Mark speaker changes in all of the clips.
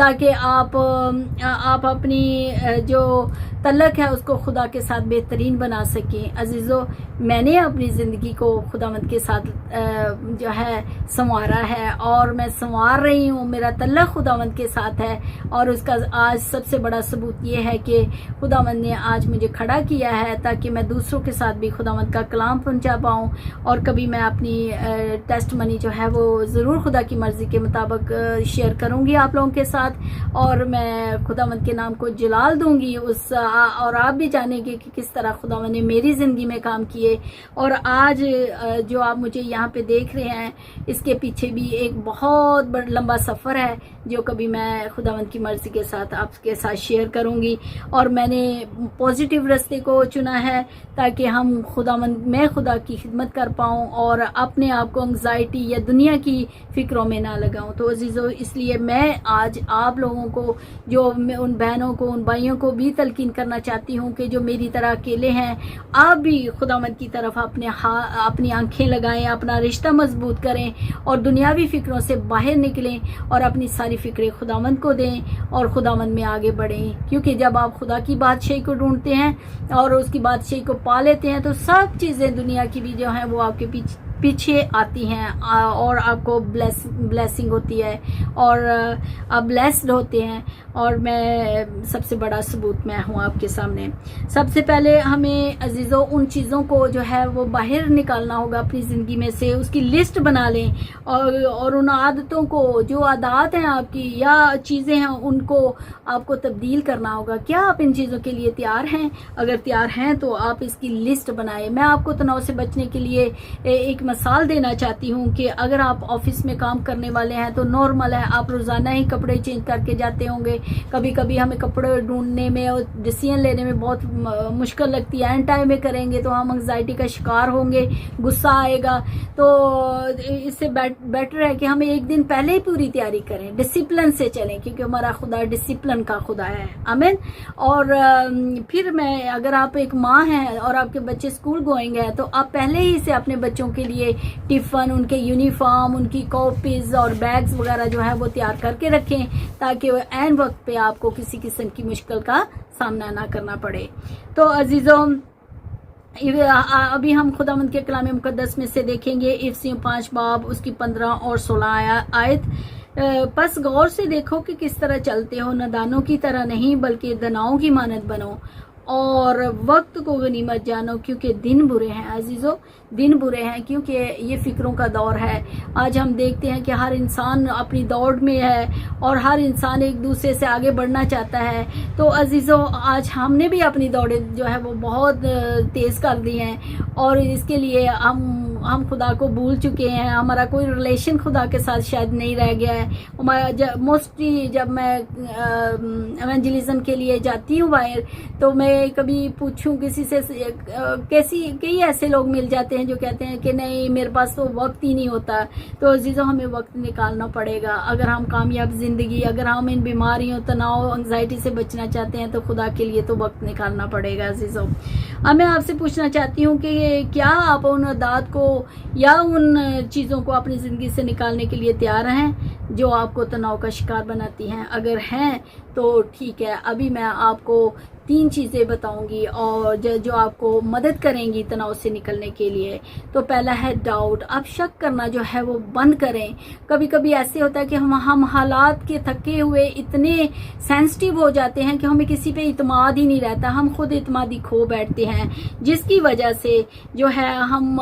Speaker 1: تاکہ آپ اپنی جو تعلق ہے اس کو خدا کے ساتھ بہترین بنا سکیں۔ عزیزو، میں نے اپنی زندگی کو خداوند کے ساتھ جو ہے سنوارا ہے، اور میں سنوار رہی ہوں، میرا تعلق خداوند کے ساتھ ہے، اور اس کا آج سب سے بڑا ثبوت یہ ہے کہ خداوند نے آج مجھے کھڑا کیا ہے تاکہ میں دوسروں کے ساتھ بھی خداوند کا کلام پہنچا پاؤں، اور کبھی میں اپنی ٹیسٹ منی جو ہے وہ ضرور خدا کی مرضی کے مطابق شیئر کروں گی آپ لوگوں کے ساتھ، اور میں خداوند کے نام کو جلال دوں گی اور آپ بھی جانیں گے کہ کس طرح خداوند نے میری زندگی میں کام کیے۔ اور آج جو آپ مجھے یہاں پہ دیکھ رہے ہیں، اس کے پیچھے بھی ایک بہت بڑا لمبا سفر ہے جو کبھی میں خداوند کی مرضی کے ساتھ آپ کے ساتھ شیئر کروں گی، اور میں نے پازیٹیو راستے کو چنا ہے تاکہ میں خدا کی خدمت کر پاؤں اور اپنے آپ کو انگزائٹی یا دنیا کی فکروں میں نہ لگاؤں۔ تو عزیزو، اس لیے میں آج آپ لوگوں کو، جو میں ان بہنوں کو، ان بھائیوں کو بھی تلقین کرنا چاہتی ہوں کہ جو میری طرح اکیلے ہیں، آپ بھی خداوند کی طرف اپنی آنکھیں لگائیں، اپنا رشتہ مضبوط کریں، اور دنیاوی فکروں سے باہر نکلیں، اور اپنی ساری فکریں خداوند کو دیں، اور خداوند میں آگے بڑھیں، کیونکہ جب آپ خدا کی بادشاہی کو ڈھونڈتے ہیں اور اس کی بادشاہی کو پا لیتے ہیں تو سب چیزیں دنیا کی بھی جو ہیں وہ آپ کے پیچھے آتی ہیں، اور آپ کو بلیسنگ ہوتی ہے، اور آپ بلیسڈ ہوتے ہیں، اور میں سب سے بڑا ثبوت میں ہوں آپ کے سامنے۔ سب سے پہلے ہمیں عزیزوں ان چیزوں کو جو ہے وہ باہر نکالنا ہوگا اپنی زندگی میں سے، اس کی لسٹ بنا لیں، اور ان عادتوں کو، جو عادات ہیں آپ کی یا چیزیں ہیں، ان کو آپ کو تبدیل کرنا ہوگا۔ کیا آپ ان چیزوں کے لیے تیار ہیں؟ اگر تیار ہیں تو آپ اس کی لسٹ بنائیں۔ میں آپ کو تناؤ سے بچنے کے لیے ایک مثال دینا چاہتی ہوں کہ اگر آپ آفس میں کام کرنے والے ہیں تو نارمل ہے، آپ روزانہ ہی کپڑے چینج کر کے جاتے ہوں گے۔ کبھی کبھی ہمیں کپڑے ڈھونڈنے میں اور ڈیسیژن لینے میں بہت مشکل لگتی ہے، اینڈ ٹائم میں کریں گے تو ہم انگزائٹی کا شکار ہوں گے، غصہ آئے گا۔ تو اس سے بیٹر ہے کہ ہم ایک دن پہلے ہی پوری تیاری کریں، ڈسپلن سے چلیں، کیونکہ ہمارا خدا ڈسپلن کا خدا ہے۔ آمین۔ اور پھر اگر آپ ایک ماں ہیں اور آپ کے بچے اسکول گوئنگ ہیں تو آپ پہلے ہی سے اپنے بچوں کے لیے ٹفن، ان کے یونیفارم، ان کی کاپیز اور بیگز وغیرہ جو ہے وہ تیار کر کے رکھیں، تاکہ وہ عین وقت پہ آپ کو کسی قسم کی مشکل کا سامنا نہ کرنا پڑے۔ تو عزیزوں، ابھی ہم خداوند کے کلام مقدس میں سے دیکھیں گے افسیوں 5 باب، اس کی 15 اور 16 آیت۔ پس غور سے دیکھو کہ کس طرح چلتے ہو، نادانوں کی طرح نہیں بلکہ دناؤں کی مانند بنو، اور وقت کو غنیمت جانو، کیونکہ دن برے ہیں۔ عزیزو، دن برے ہیں، کیونکہ یہ فکروں کا دور ہے۔ آج ہم دیکھتے ہیں کہ ہر انسان اپنی دوڑ میں ہے، اور ہر انسان ایک دوسرے سے آگے بڑھنا چاہتا ہے۔ تو عزیزو، آج ہم نے بھی اپنی دوڑیں جو ہے وہ بہت تیز کر دی ہیں، اور اس کے لیے ہم خدا کو بھول چکے ہیں، ہمارا کوئی ریلیشن خدا کے ساتھ شاید نہیں رہ گیا ہے۔ ہمارا موسٹلی جب میں ایونجلزم کے لیے جاتی ہوں باہر، تو میں کبھی پوچھوں کسی سے، کئی ایسے لوگ مل جاتے ہیں جو کہتے ہیں کہ نہیں، میرے پاس تو وقت ہی نہیں ہوتا۔ تو عزیزوں، ہمیں وقت نکالنا پڑے گا اگر ہم کامیاب زندگی، اگر ہم ان بیماریوں، تناؤ، انگزائٹی سے بچنا چاہتے ہیں تو خدا کے لیے تو وقت نکالنا پڑے گا۔ عزیزوں، اب میں آپ سے پوچھنا چاہتی ہوں کہ کیا آپ ان عادات کو یا ان چیزوں کو اپنی زندگی سے نکالنے کے لیے تیار ہیں جو آپ کو تناؤ کا شکار بناتی ہیں؟ اگر ہیں تو ٹھیک ہے، ابھی میں آپ کو 3 چیزیں بتاؤں گی اور جو آپ کو مدد کریں گی تناؤ سے نکلنے کے لیے۔ تو پہلا ہے ڈاؤٹ۔ آپ شک کرنا جو ہے وہ بند کریں۔ کبھی کبھی ایسے ہوتا ہے کہ ہم حالات کے تھکے ہوئے اتنے سینسٹیو ہو جاتے ہیں کہ ہمیں کسی پہ اعتماد ہی نہیں رہتا، ہم خود اعتمادی کھو بیٹھتے ہیں، جس کی وجہ سے جو ہے ہم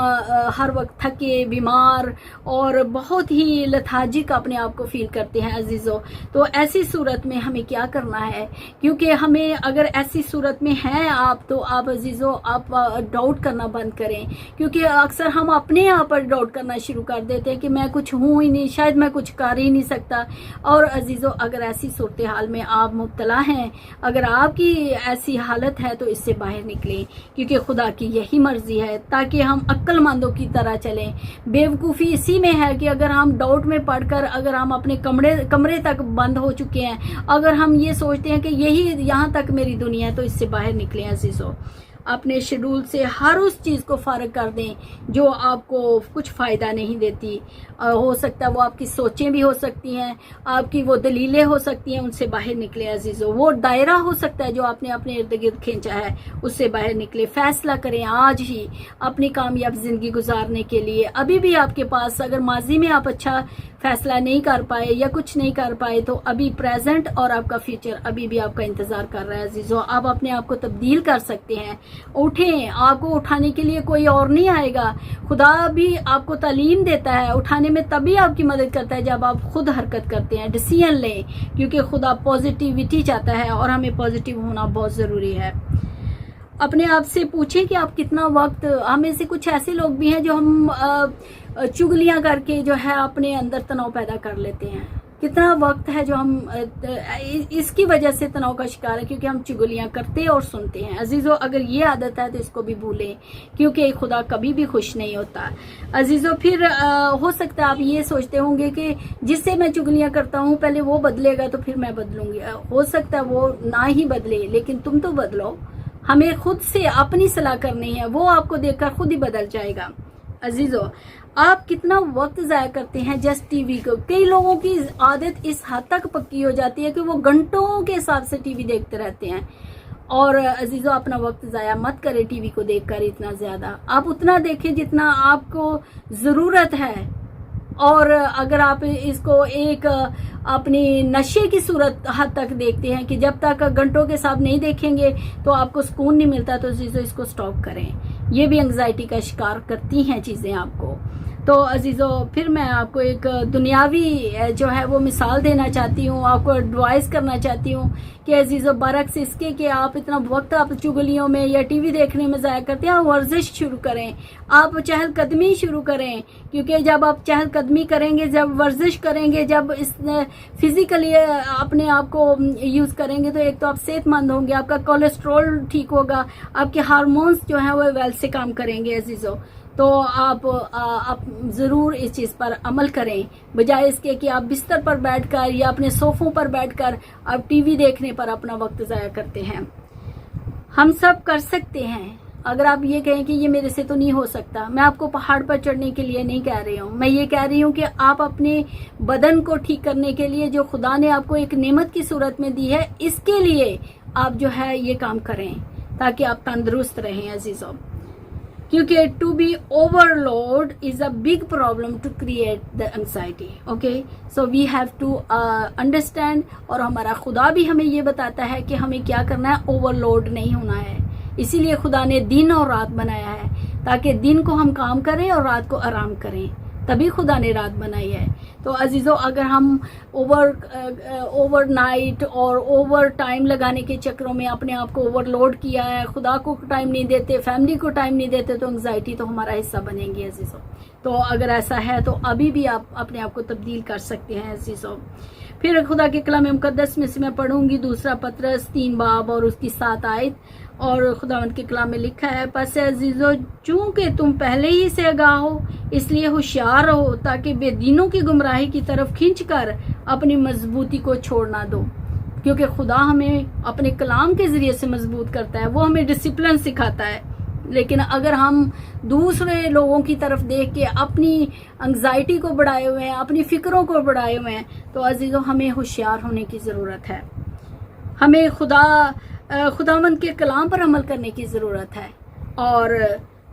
Speaker 1: ہر وقت تھکے، بیمار اور بہت ہی لتھارجک اپنے آپ کو فیل کرتے ہیں۔ عزیزو، تو ایسی صورت میں ہمیں کیا کرنا ہے؟ کیونکہ ہمیں اگر ایسی صورت میں ہیں آپ، تو آپ عزیزو، آپ ڈاؤٹ کرنا بند کریں، کیونکہ اکثر ہم اپنے آپ پر ڈاؤٹ کرنا شروع کر دیتے ہیں کہ میں کچھ ہوں ہی نہیں، شاید میں کچھ کر ہی نہیں سکتا۔ اور عزیزو، اگر ایسی صورتحال میں آپ مبتلا ہیں، اگر آپ کی ایسی حالت ہے تو اس سے باہر نکلیں، کیونکہ خدا کی یہی مرضی ہے تاکہ ہم عقل مندوں کی طرح چلیں۔ بیوقوفی اسی میں ہے کہ اگر ہم ڈاؤٹ میں پڑھ کر اگر ہم اپنے کمرے تک بند ہو چکے ہیں، اگر ہم یہ سوچتے ہیں کہ یہاں تک میری دنیا ہے، تو اس سے باہر نکلیں۔ عزیزو، اپنے شیڈول سے ہر اس چیز کو فارغ کر دیں جو آپ کو کچھ فائدہ نہیں دیتی. ہو سکتا ہے وہ آپ کی سوچیں بھی ہو سکتی ہیں, آپ کی وہ دلیلیں ہو سکتی ہیں, ان سے باہر نکلے عزیزو. وہ دائرہ ہو سکتا ہے جو آپ نے اپنے ارد گرد کھینچا ہے, اس سے باہر نکلے. فیصلہ کریں آج ہی اپنی کامیاب زندگی گزارنے کے لیے. ابھی بھی آپ کے پاس, اگر ماضی میں آپ اچھا فیصلہ نہیں کر پائے یا کچھ نہیں کر پائے, تو ابھی پریزنٹ اور آپ کا فیوچر ابھی بھی آپ کا انتظار کر رہا ہے عزیزو. آپ اپنے آپ کو تبدیل کر سکتے ہیں. اٹھیں, آپ کو اٹھانے کے لیے کوئی اور نہیں آئے گا. خدا بھی آپ کو تعلیم دیتا ہے, اٹھانے میں تبھی آپ کی مدد کرتا ہے جب آپ خود حرکت کرتے ہیں, ڈیسیژن لیں, کیونکہ خدا پازیٹیوٹی چاہتا ہے اور ہمیں پازیٹیو ہونا بہت ضروری ہے. اپنے آپ سے پوچھیں کہ آپ کتنا وقت, ہمیں سے کچھ ایسے لوگ بھی ہیں جو ہم چگلیاں کر کے جو ہے اپنے اندر تناؤ پیدا کر لیتے ہیں. کتنا وقت ہے جو ہم اس کی وجہ سے تناؤ کا شکار ہے, کیونکہ ہم چگلیاں کرتے اور سنتے ہیں. عزیزو اگر یہ عادت ہے تو اس کو بھی بھولیں, کیونکہ خدا کبھی بھی خوش نہیں ہوتا. عزیزو پھر ہو سکتا ہے آپ یہ سوچتے ہوں گے کہ جس سے میں چگلیاں کرتا ہوں پہلے وہ بدلے گا تو پھر میں بدلوں گی. ہو سکتا ہے وہ نہ ہی بدلے, لیکن تم تو بدلو. ہمیں خود سے اپنی صلاح کرنی ہے, وہ آپ کو دیکھ کر خود ہی بدل جائے گا. عزیزو آپ کتنا وقت ضائع کرتے ہیں جسٹ ٹی وی کو. کئی لوگوں کی عادت اس حد تک پکی ہو جاتی ہے کہ وہ گھنٹوں کے حساب سے ٹی وی دیکھتے رہتے ہیں. اور عزیزو اپنا وقت ضائع مت کرے ٹی وی کو دیکھ کر اتنا زیادہ. آپ اتنا دیکھیں جتنا آپ کو ضرورت ہے. اور اگر آپ اس کو ایک اپنی نشے کی صورت حد تک دیکھتے ہیں کہ جب تک گھنٹوں کے حساب نہیں دیکھیں گے تو آپ کو سکون نہیں ملتا, تو عزیزو اس کو سٹاپ کریں. یہ بھی انگزائٹی کا شکار کرتی ہیں چیزیں آپ کو. تو عزیزو پھر میں آپ کو ایک دنیاوی جو ہے وہ مثال دینا چاہتی ہوں, آپ کو ایڈوائز کرنا چاہتی ہوں کہ عزیزو برعکس اس کے کہ آپ اتنا وقت آپ چگلیوں میں یا ٹی وی دیکھنے میں ضائع کرتے ہیں, آپ ورزش شروع کریں, آپ چہل قدمی شروع کریں. کیونکہ جب آپ چہل قدمی کریں گے, جب ورزش کریں گے, جب اس فزیکلی اپنے آپ کو یوز کریں گے, تو ایک تو آپ صحت مند ہوں گے, آپ کا کولیسٹرول ٹھیک ہوگا, آپ کے ہارمونز جو ہیں وہ ویل سے کام کریں گے. عزیزو تو آپ ضرور اس چیز پر عمل کریں, بجائے اس کے کہ آپ بستر پر بیٹھ کر یا اپنے صوفوں پر بیٹھ کر آپ ٹی وی دیکھنے پر اپنا وقت ضائع کرتے ہیں. ہم سب کر سکتے ہیں. اگر آپ یہ کہیں کہ یہ میرے سے تو نہیں ہو سکتا, میں آپ کو پہاڑ پر چڑھنے کے لیے نہیں کہہ رہی ہوں. میں یہ کہہ رہی ہوں کہ آپ اپنے بدن کو ٹھیک کرنے کے لیے جو خدا نے آپ کو ایک نعمت کی صورت میں دی ہے, اس کے لیے آپ جو ہے یہ کام کریں تاکہ آپ تندرست رہیں. عزیزو کیونکہ to be overload is a big problem to create the anxiety. Okay, so we have to understand. اور ہمارا خدا بھی ہمیں یہ بتاتا ہے کہ ہمیں کیا کرنا ہے, اوور لوڈ نہیں ہونا ہے. اسی لیے خدا نے دن اور رات بنایا ہے, تاکہ دن کو ہم کام کریں اور رات کو آرام کریں. تبھی خدا نے رات بنائی ہے. تو عزیزو اگر ہم اوور نائٹ اور اوور ٹائم لگانے کے چکروں میں اپنے آپ کو اوور لوڈ کیا ہے, خدا کو ٹائم نہیں دیتے, فیملی کو ٹائم نہیں دیتے, تو انگزائٹی تو ہمارا حصہ بنے گی. عزیزو تو اگر ایسا ہے تو ابھی بھی آپ اپنے آپ کو تبدیل کر سکتے ہیں. عزیزو پھر خدا کے کلام مقدس میں سے میں پڑھوں گی 2 پطرس 3 باب اور اس کی 7 آیت. اور خداوند کے کلام میں لکھا ہے, پس عزیزو چونکہ تم پہلے ہی سے آگاہ ہو, اس لیے ہوشیار رہو تاکہ بے دینوں کی گمراہی کی طرف کھینچ کر اپنی مضبوطی کو چھوڑ نہ دو. کیونکہ خدا ہمیں اپنے کلام کے ذریعے سے مضبوط کرتا ہے, وہ ہمیں ڈسپلن سکھاتا ہے. لیکن اگر ہم دوسرے لوگوں کی طرف دیکھ کے اپنی انگزائٹی کو بڑھائے ہوئے ہیں, اپنی فکروں کو بڑھائے ہوئے ہیں, تو عزیزو ہمیں ہوشیار ہونے کی ضرورت ہے. ہمیں خداوند کے کلام پر عمل کرنے کی ضرورت ہے, اور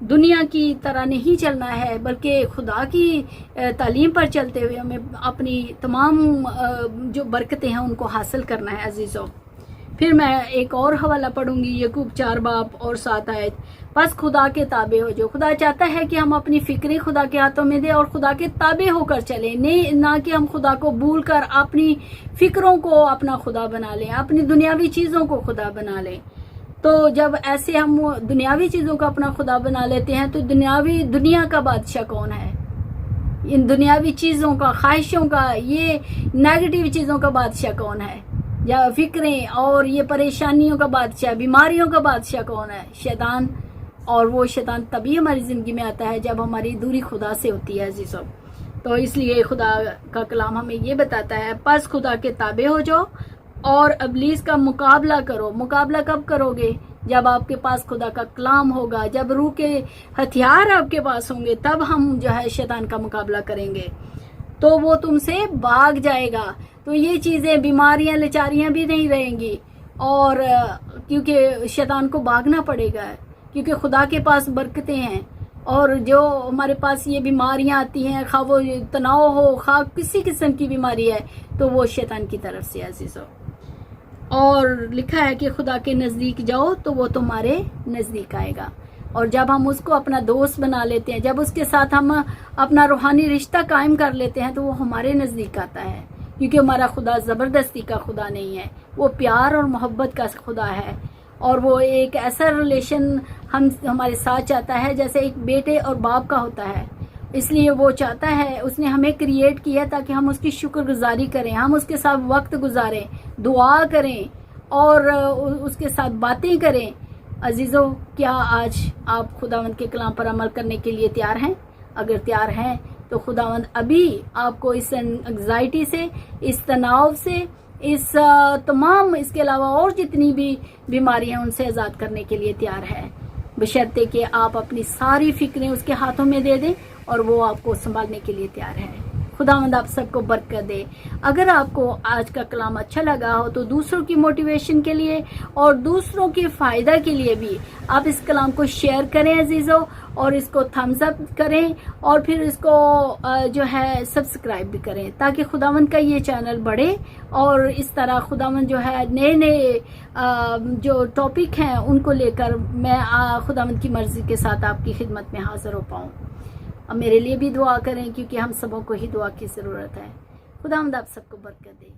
Speaker 1: دنیا کی طرح نہیں چلنا ہے, بلکہ خدا کی تعلیم پر چلتے ہوئے ہمیں اپنی تمام جو برکتیں ہیں ان کو حاصل کرنا ہے. عزیزو پھر میں ایک اور حوالہ پڑھوں گی, یعقوب 4 باب اور 7 آیت. بس خدا کے تابع ہو جو. خدا چاہتا ہے کہ ہم اپنی فکریں خدا کے ہاتھوں میں دیں اور خدا کے تابع ہو کر چلیں, نہ کہ ہم خدا کو بھول کر اپنی فکروں کو اپنا خدا بنا لیں, اپنی دنیاوی چیزوں کو خدا بنا لیں. تو جب ایسے ہم دنیاوی چیزوں کو اپنا خدا بنا لیتے ہیں, تو دنیا کا بادشاہ کون ہے؟ ان دنیاوی چیزوں کا, خواہشوں کا, یہ نیگیٹو چیزوں کا بادشاہ کون ہے؟ یا فکریں اور یہ پریشانیوں کا بادشاہ, بیماریوں کا بادشاہ کون ہے؟ شیطان. اور وہ شیطان تبھی ہماری زندگی میں آتا ہے جب ہماری دوری خدا سے ہوتی ہے. عزیزو تو اس لیے خدا کا کلام ہمیں یہ بتاتا ہے, پس خدا کے تابع ہو جاؤ اور ابلیس کا مقابلہ کرو. مقابلہ کب کرو گے؟ جب آپ کے پاس خدا کا کلام ہوگا، جب روح کے ہتھیار آپ کے پاس ہوں گے، تب ہم جو ہے شیطان کا مقابلہ کریں گے، تو وہ تم سے بھاگ جائے گا۔ تو یہ چیزیں، بیماریاں، لچاریاں بھی نہیں رہیں گی، اور کیونکہ شیطان کو بھاگنا پڑے گا، کیونکہ خدا کے پاس برکتیں ہیں۔ اور جو ہمارے پاس یہ بیماریاں آتی ہیں، خواہ وہ تناؤ ہو، خواہ کسی قسم کی بیماری ہے، تو وہ شیطان کی طرف سے عزیزو۔ اور لکھا ہے کہ خدا کے نزدیک جاؤ تو وہ تمہارے نزدیک آئے گا، اور جب ہم اس کو اپنا دوست بنا لیتے ہیں، جب اس کے ساتھ ہم اپنا روحانی رشتہ قائم کر لیتے ہیں، تو وہ ہمارے نزدیک آتا ہے، کیونکہ ہمارا خدا زبردستی کا خدا نہیں ہے، وہ پیار اور محبت کا خدا ہے، اور وہ ایک ایسا ریلیشن ہمارے ساتھ چاہتا ہے جیسے ایک بیٹے اور باپ کا ہوتا ہے۔ اس لیے وہ چاہتا ہے، اس نے ہمیں کریٹ کیا تاکہ ہم اس کی شکر گزاری کریں، ہم اس کے ساتھ وقت گزاریں، دعا کریں اور اس کے ساتھ باتیں کریں۔ عزیزو، کیا آج آپ خداوند کے کلام پر عمل کرنے کے لیے تیار ہیں؟ اگر تیار ہیں تو خداوند ابھی آپ کو اس انگزائٹی سے، اس تناؤ سے، اس تمام، اس کے علاوہ اور جتنی بھی بیماریاں ان سے آزاد کرنے کے لیے تیار ہے، بشرطے کہ آپ اپنی ساری فکریں اس کے ہاتھوں میں دے دیں اور وہ آپ کو سنبھالنے کے لیے تیار ہے۔ خداوند آپ سب کو برکت دے۔ اگر آپ کو آج کا کلام اچھا لگا ہو تو دوسروں کی موٹیویشن کے لیے اور دوسروں کے فائدہ کے لیے بھی آپ اس کلام کو شیئر کریں عزیزو، اور اس کو تھمز اپ کریں، اور پھر اس کو جو ہے سبسکرائب بھی کریں، تاکہ خداوند کا یہ چینل بڑھے، اور اس طرح خداوند جو ہے نئے نئے جو ٹاپک ہیں ان کو لے کر میں خداوند کی مرضی کے ساتھ آپ کی خدمت میں حاضر ہو پاؤں۔ اب میرے لیے بھی دعا کریں، کیونکہ ہم سبوں کو ہی دعا کی ضرورت ہے۔ خداوند آپ سب کو برکت دے۔